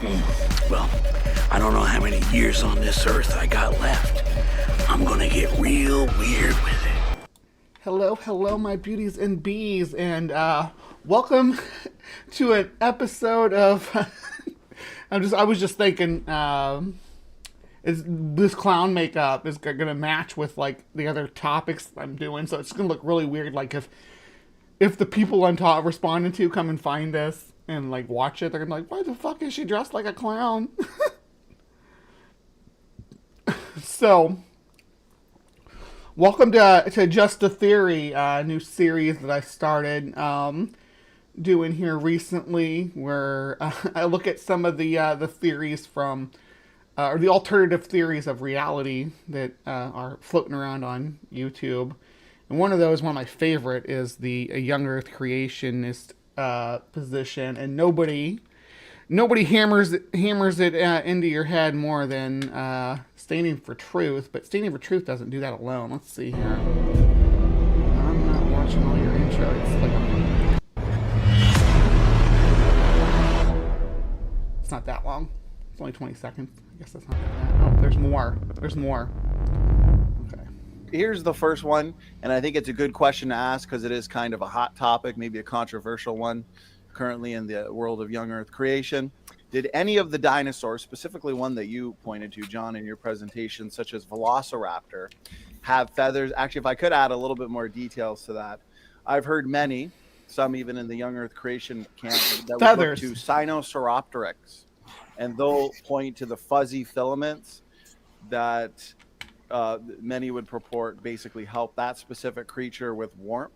Well, I don't know how many years on this earth I got left. I'm gonna get real weird with it. Hello, my beauties and bees, and welcome to an episode of. I was just thinking, is this clown makeup is gonna match with like the other topics I'm doing, so it's gonna look really weird. Like if the people I'm responding to come and find this and like watch it, they're gonna be like, why the fuck is she dressed like a clown? So. Welcome to Just a Theory, new series that I started doing here recently, where I look at some of the theories from, or the alternative theories of reality that are floating around on YouTube. And one of those, one of my favorite, is the young Earth creationist position, and nobody hammers it into your head more than standing for truth. But standing for truth doesn't do that alone. Let's see here. I'm not watching all your intro. It's not that long. It's only 20 seconds. I guess that's not that bad. Oh, there's more. There's more. Okay. Here's the first one, and I think it's a good question to ask because it is kind of a hot topic, maybe a controversial one currently in the world of young Earth creation. Did any of the dinosaurs, specifically one that you pointed to, John, in your presentation, such as Velociraptor, have feathers? Actually, if I could add a little bit more details to that, I've heard many, some even in the young Earth creation camp, that would look to Sinosauropteryx, and they'll point to the fuzzy filaments that many would purport basically help that specific creature with warmth,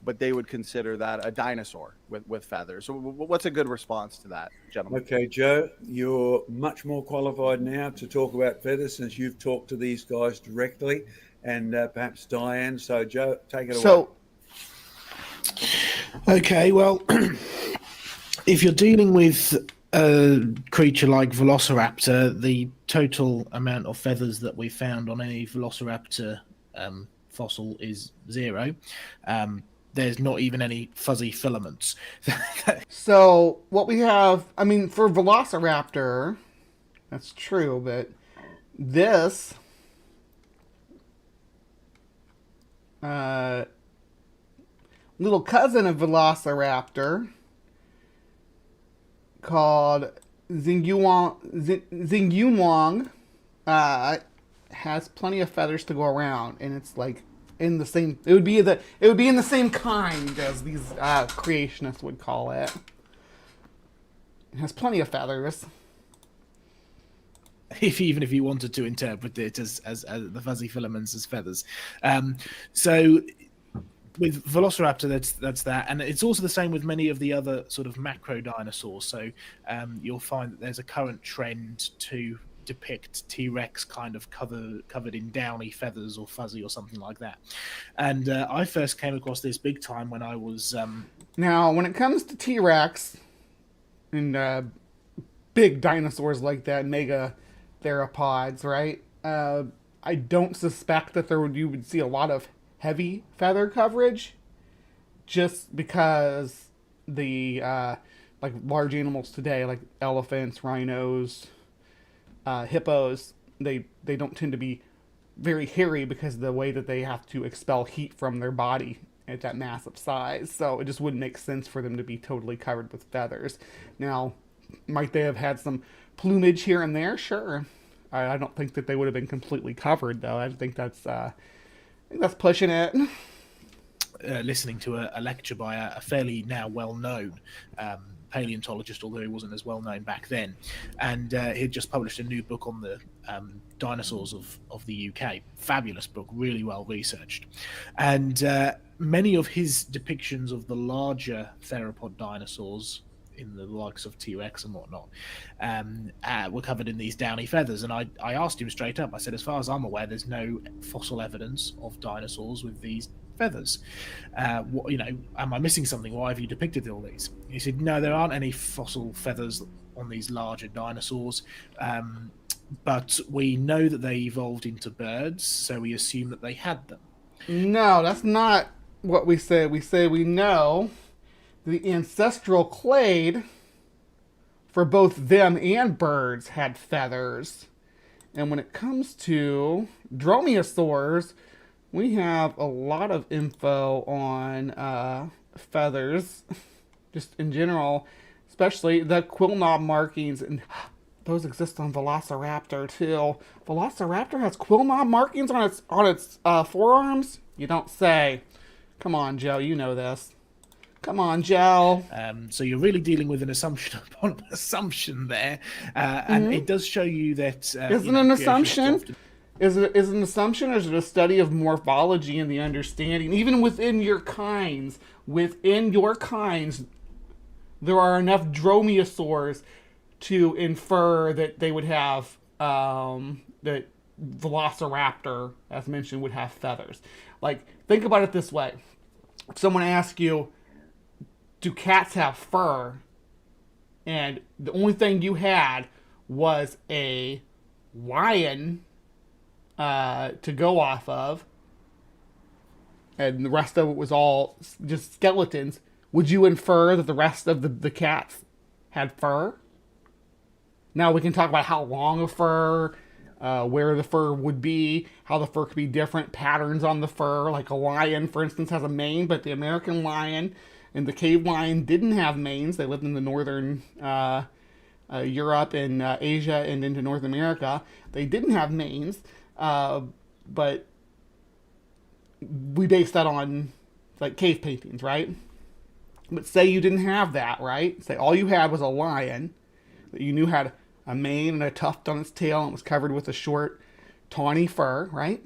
but they would consider that a dinosaur with feathers. So what's a good response to that, gentlemen? Okay, Joe, you're much more qualified now to talk about feathers since you've talked to these guys directly, and perhaps Diane. So, Joe, take it away. Okay, well, if you're dealing with a creature like Velociraptor, the total amount of feathers that we found on any Velociraptor fossil is 0. There's not even any fuzzy filaments. So what we have, I mean, for Velociraptor, that's true, but this little cousin of Velociraptor called Xingyuan has plenty of feathers to go around, and it's like in the same, it would be in the same kind as these creationists would call it. It has plenty of feathers. Even if you wanted to interpret it as the fuzzy filaments as feathers. So with Velociraptor, that's that, and it's also the same with many of the other sort of macro dinosaurs. So you'll find that there's a current trend to depict T-Rex kind of covered in downy feathers or fuzzy or something like that. And I first came across this big time when I was now when it comes to T-Rex and big dinosaurs like that, mega theropods, right? I don't suspect that you would see a lot of heavy feather coverage, just because the like large animals today, like elephants, rhinos, hippos, they don't tend to be very hairy because of the way that they have to expel heat from their body at that massive size. So it just wouldn't make sense for them to be totally covered with feathers. Now, might they have had some plumage here and there? Sure. I don't think that they would have been completely covered, though. I think that's pushing it. Listening to a lecture by a fairly now well-known paleontologist, although he wasn't as well known back then, and he'd just published a new book on the dinosaurs of the UK. Fabulous book, really well researched, and many of his depictions of the larger theropod dinosaurs in the likes of T-Rex and whatnot were covered in these downy feathers. And I asked him straight up, I said, as far as I'm aware, there's no fossil evidence of dinosaurs with these feathers. Am I missing something? Why have you depicted all these? He said, no, there aren't any fossil feathers on these larger dinosaurs, but we know that they evolved into birds, so we assume that they had them. No, that's not what we say. We say we know the ancestral clade for both them and birds had feathers. And when it comes to dromaeosaurs, we have a lot of info on feathers, just in general, especially the quill knob markings, and those exist on Velociraptor too. Velociraptor has quill knob markings on its forearms? You don't say. Come on, Joe, you know this. Come on, Joe. So you're really dealing with an assumption upon assumption there, and it does show you that. Isn't an assumption? Is it an assumption, or is it a study of morphology and the understanding? Even within your kinds, there are enough dromaeosaurs to infer that they would have that Velociraptor, as mentioned, would have feathers. Like, think about it this way: if someone asks you, do cats have fur? And the only thing you had was a lion to go off of, and the rest of it was all just skeletons. Would you infer that the rest of the cats had fur? Now we can talk about how long a fur, where the fur would be, how the fur could be different, patterns on the fur. Like a lion, for instance, has a mane, but the American lion and the cave lion didn't have manes. They lived in the northern Europe and Asia and into North America. They didn't have manes, but we base that on like cave paintings, right? But say you didn't have that, right? Say all you had was a lion that you knew had a mane and a tuft on its tail and was covered with a short, tawny fur, right?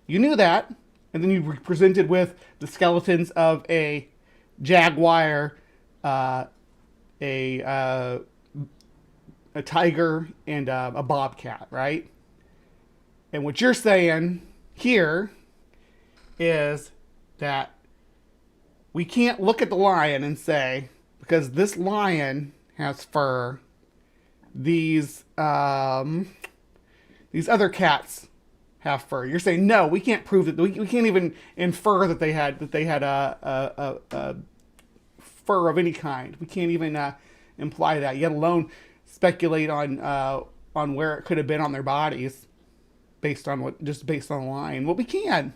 You knew that, and then you were presented with the skeletons of a jaguar, a tiger, and a bobcat, right? And what you're saying here is that we can't look at the lion and say, because this lion has fur, these other cats have fur. You're saying no, we can't prove that. We can't even infer that they had a fur of any kind. We can't even imply that, yet alone speculate on where it could have been on their bodies, based on the line. Well, we can.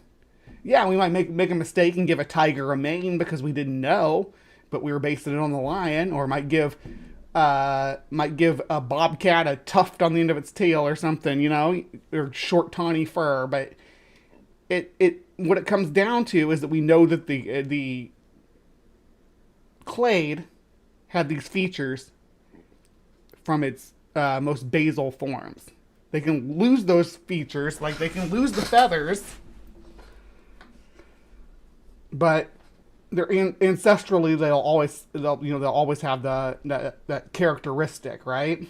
Yeah, we might make a mistake and give a tiger a mane because we didn't know, but we were basing it on the lion, or might give a bobcat a tuft on the end of its tail or something, or short tawny fur. But what it comes down to is that we know that the clade had these features from its most basal forms. They can lose those features, like they can lose the feathers, but they're ancestrally they'll always have that characteristic, right?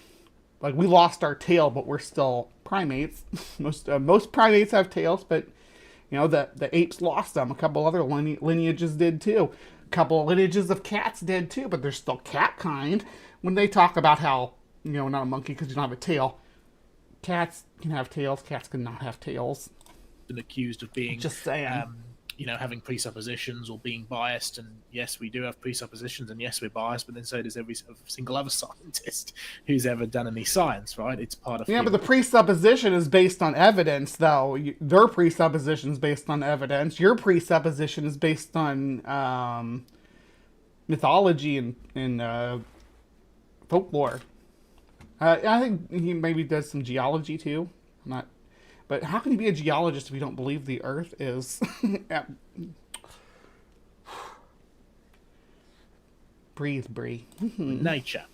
Like we lost our tail, but we're still primates. Most primates have tails, but the apes lost them. A couple other lineages did too. A couple of lineages of cats did too, but they're still cat kind. When they talk about how not a monkey because you don't have a tail, cats can have tails. Cats can not have tails. Been accused of being just saying. Having presuppositions or being biased, and yes, we do have presuppositions, and yes, we're biased, but then so does every single other scientist who's ever done any science, right? It's part of but the presupposition is based on evidence, though. Their presupposition is based on evidence. Your presupposition is based on mythology and folklore. I think he maybe does some geology too. But how can you be a geologist if you don't believe the Earth is... Breathe, Bree. Nature.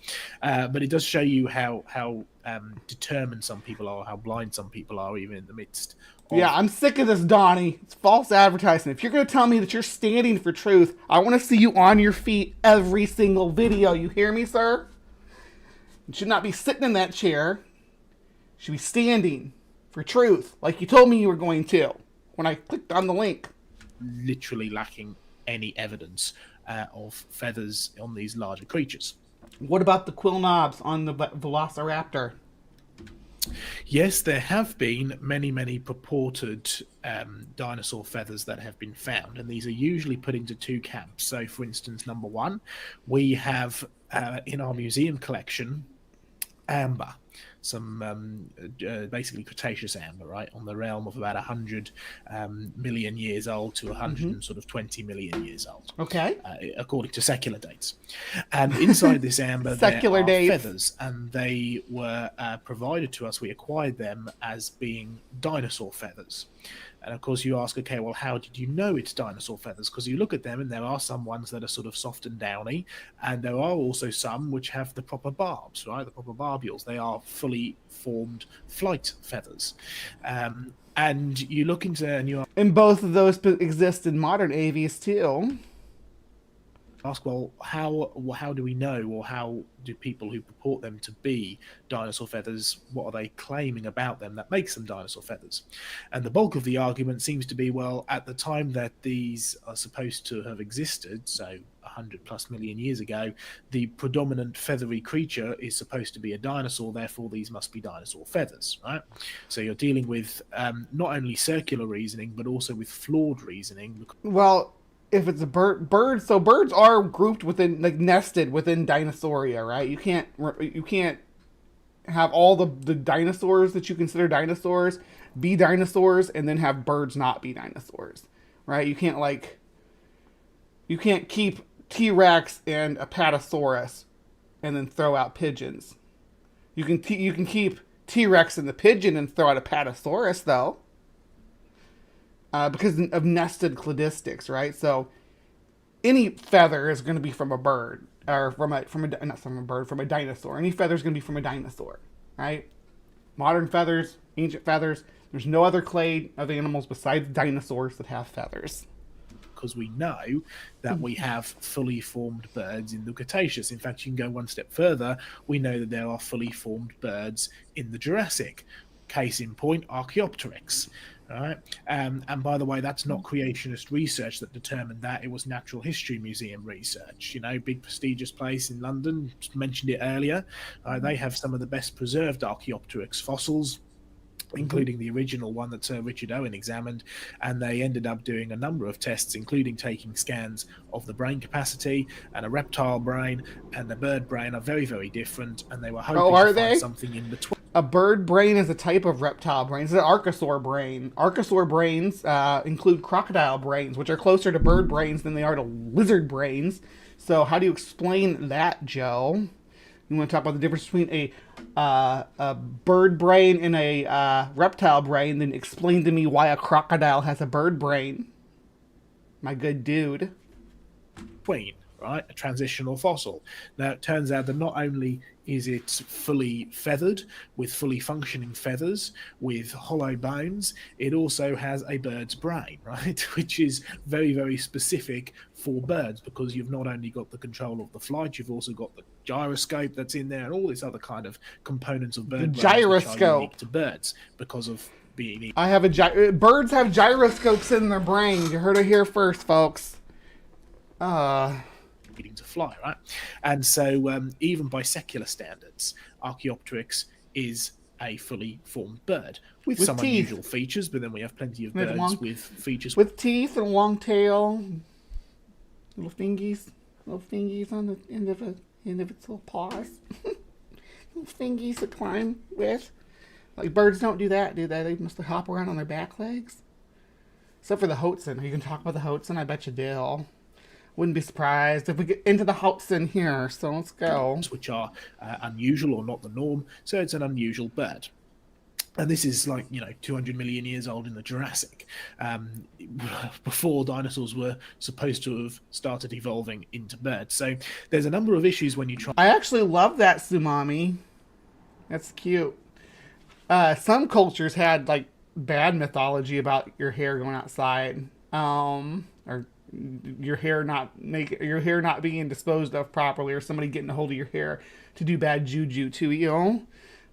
But it does show you how determined some people are, how blind some people are, even in the midst of... Yeah, I'm sick of this, Donnie. It's false advertising. If you're going to tell me that you're standing for truth, I want to see you on your feet every single video. You hear me, sir? You should not be sitting in that chair. You should be standing for truth, like you told me you were going to when I clicked on the link. Literally lacking any evidence of feathers on these larger creatures. What about the quill knobs on the Velociraptor? Yes, there have been many purported dinosaur feathers that have been found, and these are usually put into two camps. So, for instance, number one, we have in our museum collection amber, some basically Cretaceous amber, right, on the realm of about 100 million years old to 100 and sort of 20 million years old, Okay. according to secular dates. And inside this amber, there Secular are dates. feathers, and they were provided to us. We acquired them as being dinosaur feathers. And of course, you ask, okay, well, how did you know it's dinosaur feathers? Because you look at them, and there are some ones that are sort of soft and downy, and there are also some which have the proper barbs, right? The proper barbules. They are fully formed flight feathers. And you look into, and you And both of those exist in modern AVs too. ask, well, how do we know, or how do people who purport them to be dinosaur feathers, what are they claiming about them that makes them dinosaur feathers? And the bulk of the argument seems to be, well, at the time that these are supposed to have existed, so 100 plus million years ago, the predominant feathery creature is supposed to be a dinosaur, therefore these must be dinosaur feathers, right? So you're dealing with not only circular reasoning, but also with flawed reasoning. Well, if it's a birds are grouped within, like, nested within Dinosauria, right? You can't have all the dinosaurs that you consider dinosaurs be dinosaurs and then have birds not be dinosaurs, right? You can't keep T-Rex and Apatosaurus and then throw out pigeons. You can keep T-Rex and the pigeon and throw out Apatosaurus, though. Because of nested cladistics, right? So any feather is going to be from a bird, or from a dinosaur. Any feather is going to be from a dinosaur, right? Modern feathers, ancient feathers. There's no other clade of animals besides dinosaurs that have feathers. Because we know that we have fully formed birds in the Cretaceous. In fact, you can go one step further. We know that there are fully formed birds in the Jurassic. Case in point, Archaeopteryx. Right. And by the way, that's not creationist research that determined that. It was Natural History Museum research. You know, big prestigious place in London. Just mentioned it earlier. They have some of the best preserved Archaeopteryx fossils, including the original one that Sir Richard Owen examined, and they ended up doing a number of tests, including taking scans of the brain capacity, and a reptile brain and a bird brain are very different, and they were hoping to find something in between. A bird brain is a type of reptile brain. It's an archosaur brain. Archosaur brains include crocodile brains, which are closer to bird brains than they are to lizard brains. So how do you explain that, Joe? You want to talk about the difference between a bird brain and a reptile brain, then explain to me why a crocodile has a bird brain. My good dude. Right? A transitional fossil. Now, it turns out that not only is it fully feathered, with fully functioning feathers, with hollow bones, it also has a bird's brain, right? Which is very specific for birds, because you've not only got the control of the flight, you've also got the gyroscope that's in there, and all this other kind of components of bird brains which are unique to birds because of being... Birds have gyroscopes in their brain. You heard it here first, folks. Needing to fly, right? And so even by secular standards, Archaeopteryx is a fully formed bird with some teeth. Unusual features, but then we have plenty of birds with features with teeth and a long tail, little fingies on the end of its little paws, little fingies to climb with. Like, birds don't do that, do they? They must hop around on their back legs. Except for the Hoatzin. You can talk about the Hoatzin. I bet you will. Wouldn't be surprised if we get into the Hoatzin here, so let's go. Which are unusual or not the norm, so it's an unusual bird. And this is 200 million years old in the Jurassic, before dinosaurs were supposed to have started evolving into birds. So there's a number of issues when you try... I actually love that Tsunami. That's cute. Some cultures had, bad mythology about your hair going outside. Or your hair not being disposed of properly, or somebody getting a hold of your hair to do bad juju to you.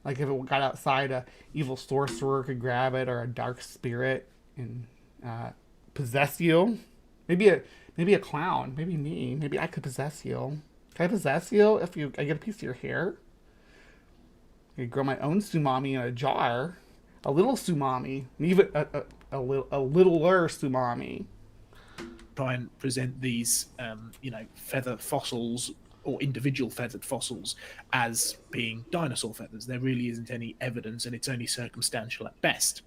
Like if it got outside, a evil sorcerer could grab it, or a dark spirit and possess you. Maybe a clown. Maybe me. Maybe I could possess you. Can I possess you if I get a piece of your hair? could grow my own sumami in a jar, a little sumami, and even a littler sumami. Try and present these, feather fossils or individual feathered fossils as being dinosaur feathers. There really isn't any evidence, and it's only circumstantial at best.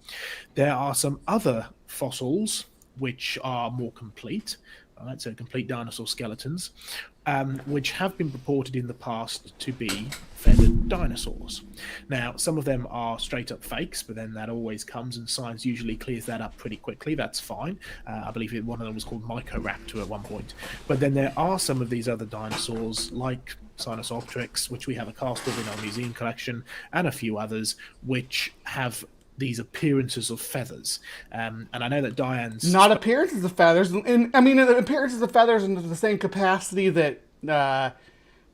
There are some other fossils which are more complete, right? So complete dinosaur skeletons, which have been reported in the past to be feathered dinosaurs. Now, some of them are straight up fakes, but then that always comes, and science usually clears that up pretty quickly. That's fine. I believe one of them was called Microraptor at one point. But then there are some of these other dinosaurs, like Sinosautrix, which we have a cast of in our museum collection, and a few others, which have these appearances of feathers. And I know that Diane's... Not appearances of feathers. And I mean, appearances of feathers in the same capacity that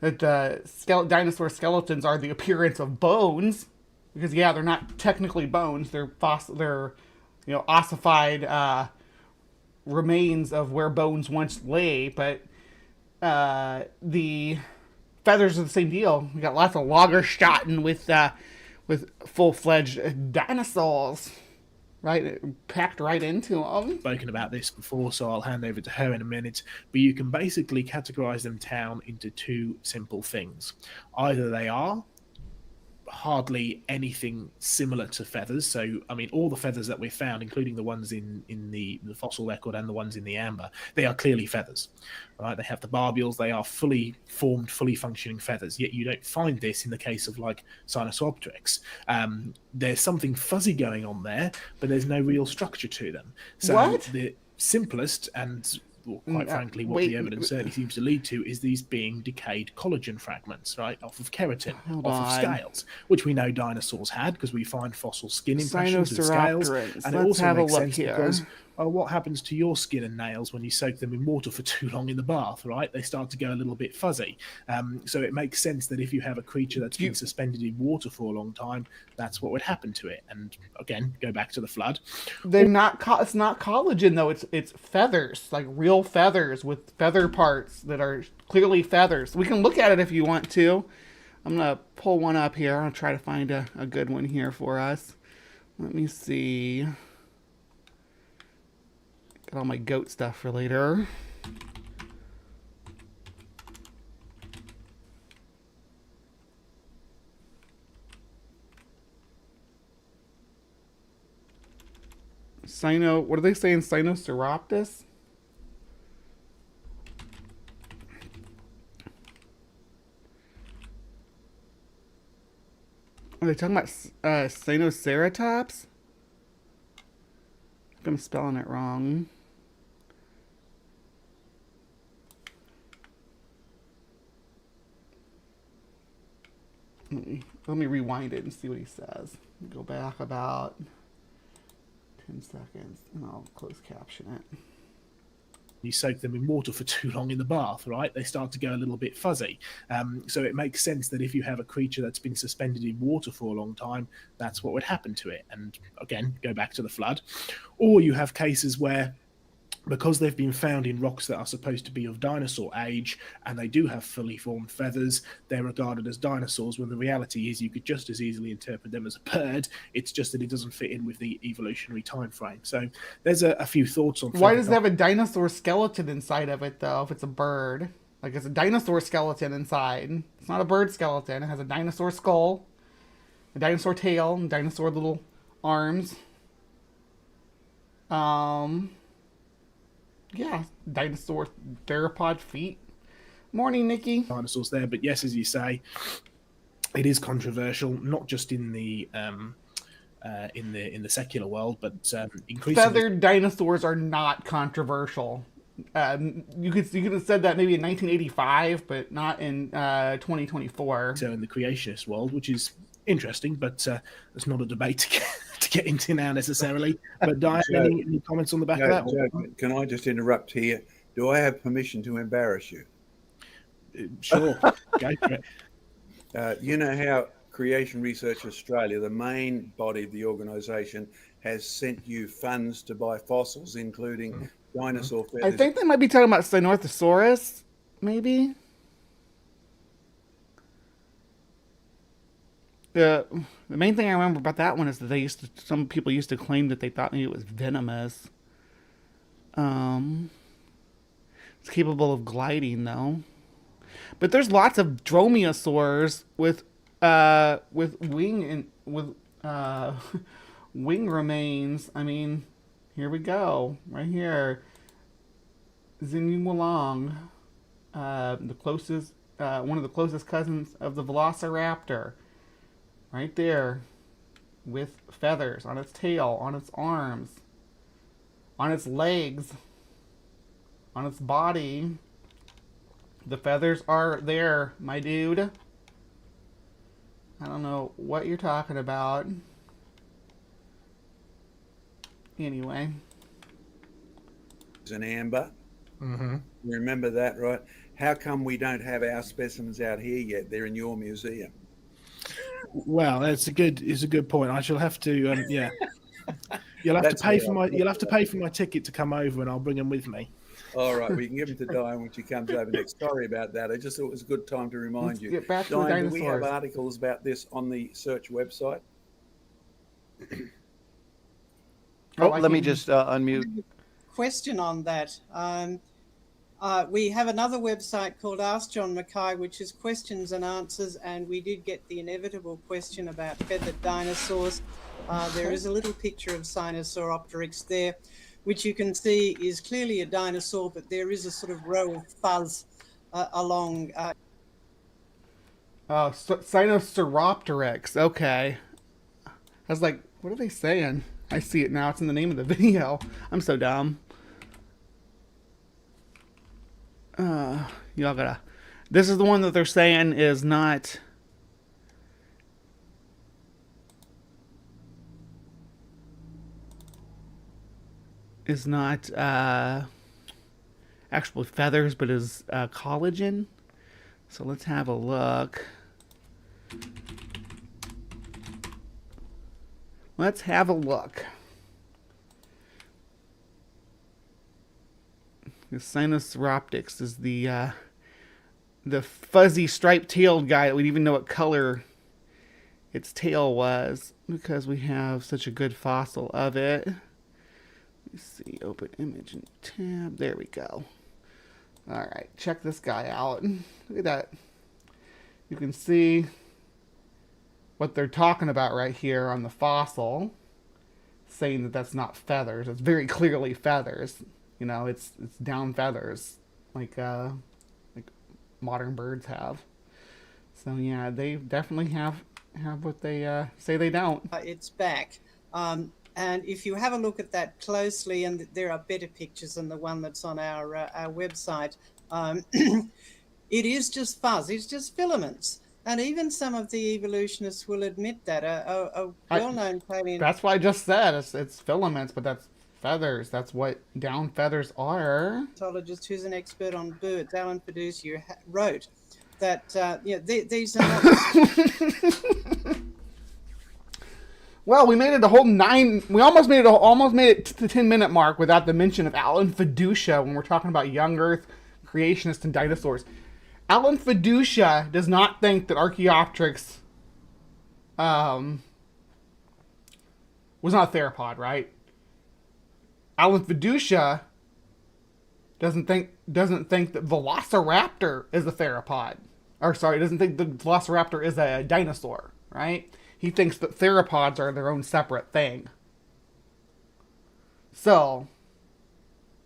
dinosaur skeletons are the appearance of bones. Because, yeah, they're not technically bones. They're ossified remains of where bones once lay. But the feathers are the same deal. We got lots of Lagerstätten with full-fledged dinosaurs, right, packed right into them. Spoken about this before, so I'll hand over to her in a minute. But you can basically categorize them down into two simple things. Either they are hardly anything similar to feathers. So, I mean, all the feathers that we've found, including the ones in the fossil record and the ones in the amber, they are clearly feathers, right? They have the barbules. They are fully formed, fully functioning feathers. Yet you don't find this in the case of, like, Sinosautrix. There's something fuzzy going on there, but there's no real structure to them. So what? The simplest and... well, quite frankly, what the evidence certainly seems to lead to is these being decayed collagen fragments, right, off of keratin, off of scales, which we know dinosaurs had because we find fossil skin impressions with scales. And it also makes sense because, well, what happens to your skin and nails when you soak them in water for too long in the bath, right? They start to go a little bit fuzzy. So it makes sense that if you have a creature that's been suspended in water for a long time, that's what would happen to it. And again, go back to the flood. They're not. It's not collagen though. It's feathers, like real feathers with feather parts that are clearly feathers. We can look at it if you want to. I'm gonna pull one up here. I'll try to find a good one here for us. Let me see. Got all my goat stuff for later. What are they saying? Sinosauroptis? Are they talking about Sinoceratops? I think I'm spelling it wrong. Let me rewind it and see what he says. Go back about 10 seconds and I'll close caption it. You soak them in water for too long in the bath, right? They start to go a little bit fuzzy. So it makes sense that if you have a creature that's been suspended in water for a long time, that's what would happen to it. And again, go back to the flood. Or you have cases where, because they've been found in rocks that are supposed to be of dinosaur age, and they do have fully formed feathers, they're regarded as dinosaurs, when the reality is you could just as easily interpret them as a bird. It's just that it doesn't fit in with the evolutionary time frame. So there's a few thoughts on... Why does it have a dinosaur skeleton inside of it, though, if it's a bird? Like, it's a dinosaur skeleton inside. It's not a bird skeleton. It has a dinosaur skull, a dinosaur tail, and dinosaur little arms. Yeah, dinosaur theropod feet. Morning, Nikki. Dinosaurs there, but yes, as you say, it is controversial, not just in the secular world, but increasingly. Feathered dinosaurs are not controversial. You could have said that maybe in 1985, but not in 2024. So in the creationist world, which is interesting, but it's not a debate to get into now necessarily. But Diane, any comments on the back of that? Joe, can I just interrupt here? Do I have permission to embarrass you? Sure. Go for it. You know how Creation Research Australia, the main body of the organisation, has sent you funds to buy fossils, including dinosaur feathers. I think they might be talking about Sinorthosaurus, maybe. the main thing I remember about that one is that some people used to claim that they thought maybe it was venomous. It's capable of gliding though. But there's lots of dromaeosaurs with wing remains. I mean, here we go, right here. Xinyu the closest, one of the closest cousins of the Velociraptor, right there, with feathers on its tail, on its arms, on its legs, on its body. The feathers are there, my dude. I don't know what you're talking about. Anyway. An amber. Mm-hmm. Remember that, right? How come we don't have our specimens out here yet? They're in your museum. Well, it's a good point. I shall have to, yeah. You'll have to pay for my ticket to come over, and I'll bring them with me. All right, we can give them to Diane when she comes over next. Sorry about that. I just thought it was a good time to remind you. Get back to Diane, the do we have dinosaurs. articles about this on the search website? Let me just unmute. Question on that. We have another website called Ask John Mackay, which is questions and answers, and we did get the inevitable question about feathered dinosaurs. There is a little picture of Sinosauropteryx there, which you can see is clearly a dinosaur, but there is a sort of row of fuzz along. Sinosauropteryx. Okay. I was like, what are they saying? I see it now. It's in the name of the video. I'm so dumb. Y'all gotta. This is the one that they're saying is not. Is not actual feathers, but is collagen. So let's have a look. Let's have a look. The Sinosauropteryx is the fuzzy striped-tailed guy that we didn't even know what color its tail was because we have such a good fossil of it. Let's see, open image and tab. There we go. All right, check this guy out. Look at that. You can see what they're talking about right here on the fossil, saying that that's not feathers. It's very clearly feathers. You know, it's down feathers, like modern birds have. So yeah, they definitely have what they say they don't. Its back. And if you have a look at that closely, and there are better pictures than the one that's on our website, it is just fuzz. It's just filaments. And even some of the evolutionists will admit that. A well-known paleontologist. That's what I just said. It's filaments, but that's feathers. That's what down feathers are. Who's an expert on birds, Alan Fiducia, wrote that these are not. Well, we made it a whole 9. We almost made it to the 10-minute mark without the mention of Alan Fiducia when we're talking about young Earth, creationists, and dinosaurs. Alan Fiducia does not think that Archaeopteryx was not a theropod, right? Alan Fiducia doesn't think that Velociraptor is a theropod. Or sorry, doesn't think the Velociraptor is a dinosaur, right? He thinks that theropods are their own separate thing. So,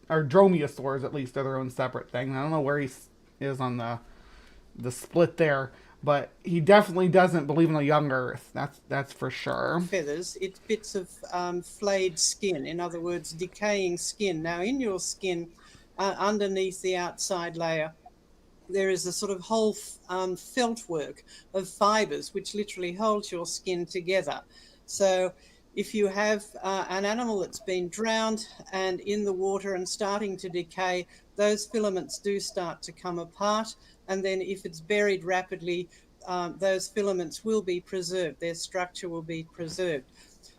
or dromaeosaurs at least are their own separate thing. I don't know where he is on the split there, but he definitely doesn't believe in a young Earth. That's for sure. Feathers, it's bits of flayed skin. In other words, decaying skin. Now, in your skin, underneath the outside layer, there is a sort of whole felt work of fibers which literally holds your skin together. So if you have an animal that's been drowned and in the water and starting to decay, those filaments do start to come apart. And then if it's buried rapidly, those filaments will be preserved. Their structure will be preserved.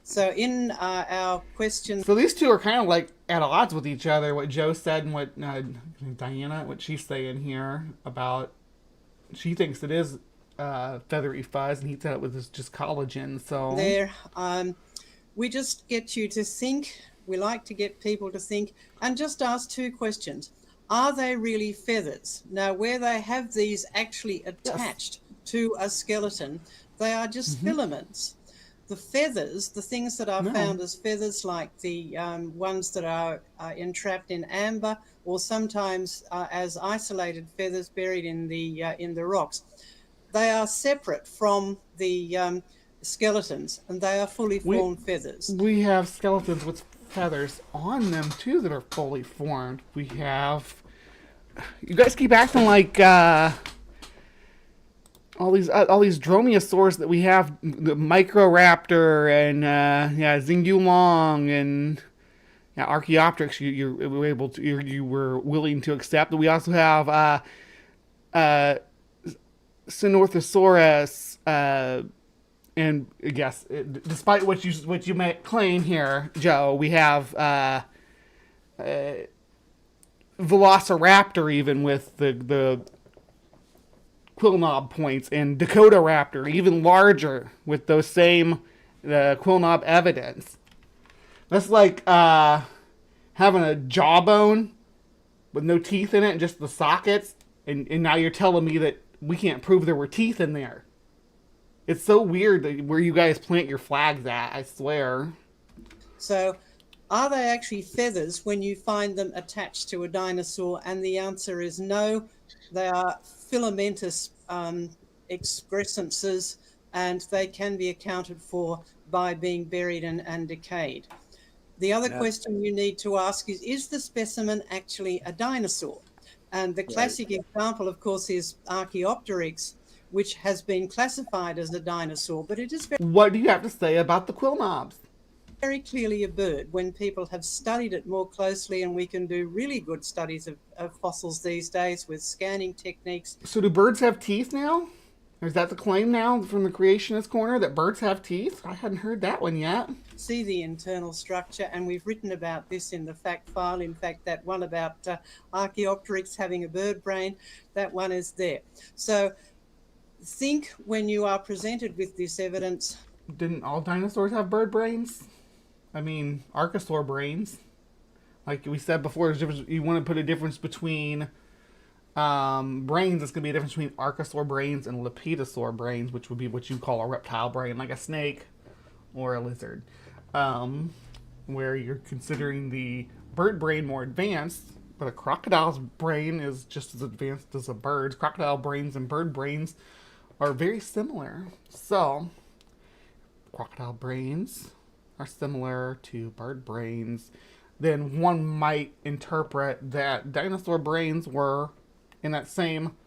So in our question... So these two are kind of like at odds with each other, what Joe said and what Diana, what she's saying here about... She thinks it is feathery fuzz, and he said it was just collagen. So There, we just get you to think. We like to get people to think and just ask two questions. Are they really feathers? Now, where they have these actually attached to a skeleton, they are just filaments. The feathers, the things that are found as feathers, like the ones that are entrapped in amber, or sometimes as isolated feathers buried in the rocks, they are separate from the skeletons, and they are fully formed feathers. We have skeletons with feathers on them too that are fully formed. We have. You guys keep acting like all these dromaeosaurs that we have, the Microraptor and Zingulong and Archaeopteryx. You were willing to accept. We also have Sinorthosaurus. And yes, despite what you may claim here, Joe, we have Velociraptor even with the quill knob points, and Dakota Raptor even larger with those same quill knob evidence. That's like having a jawbone with no teeth in it and just the sockets, and now you're telling me that we can't prove there were teeth in there. It's so weird where you guys plant your flags at, I swear. So, are they actually feathers when you find them attached to a dinosaur? And the answer is no. They are filamentous excrescences, and they can be accounted for by being buried and decayed. The other question you need to ask is the specimen actually a dinosaur? And the classic example, of course, is Archaeopteryx, which has been classified as a dinosaur, but it is What do you have to say about the quill knobs? very clearly a bird when people have studied it more closely, and we can do really good studies of fossils these days with scanning techniques. So do birds have teeth now? Is that the claim now from the Creationist Corner, that birds have teeth? I hadn't heard that one yet. See the internal structure, and we've written about this in the fact file. In fact, that one about Archaeopteryx having a bird brain, that one is there. So think when you are presented with this evidence. Didn't all dinosaurs have bird brains? I mean, archosaur brains. Like we said before, you want to put a difference between brains. It's going to be a difference between archosaur brains and lepidosaur brains, which would be what you call a reptile brain, like a snake or a lizard. Where you're considering the bird brain more advanced, but a crocodile's brain is just as advanced as a bird's. Crocodile brains and bird brains are very similar. So, crocodile brains are similar to bird brains. Then one might interpret that dinosaur brains were in that same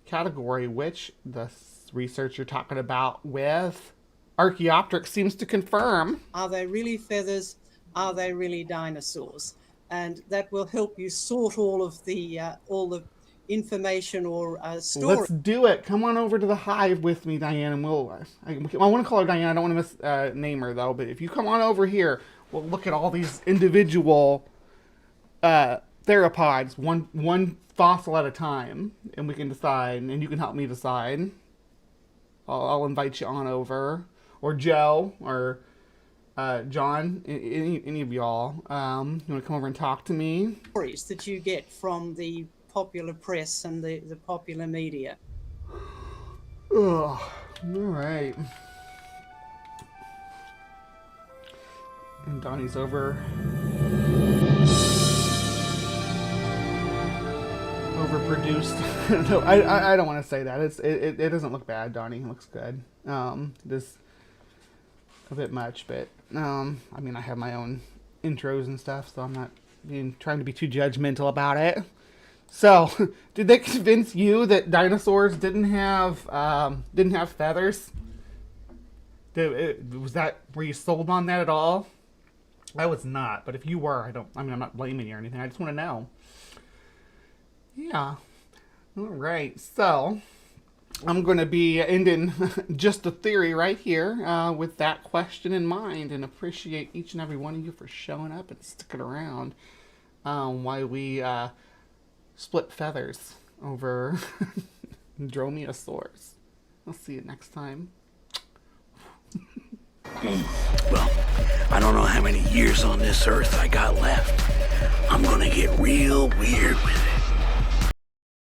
category, which the research you're talking about with Archaeopteryx seems to confirm. Are they really feathers? Are they really dinosaurs? And that will help you sort all the information or story. Let's do it. Come on over to the Hive with me, Diane, and I want to call her Diane. I don't want to name her though. But if you come on over here, we'll look at all these individual theropods, one fossil at a time, and we can decide. And you can help me decide. I'll invite you on over, or Joe, or John, any of y'all. You want to come over and talk to me? Stories that you get from the popular press and the popular media. Oh, all right. And Donnie's overproduced. No, I don't want to say that. It doesn't look bad, Donnie. It looks good. It is a bit much, but I mean, I have my own intros and stuff, so I'm not trying to be too judgmental about it. So, did they convince you that dinosaurs didn't have feathers? Were you sold on that at all? I was not, but if you were, I'm not blaming you or anything. I just want to know. Yeah. All right. So, I'm going to be ending just a theory right here with that question in mind, and appreciate each and every one of you for showing up and sticking around while we split feathers over dromaeosaurs. I'll see you next time. Well, I don't know how many years on this earth I got left. I'm gonna get real weird with it.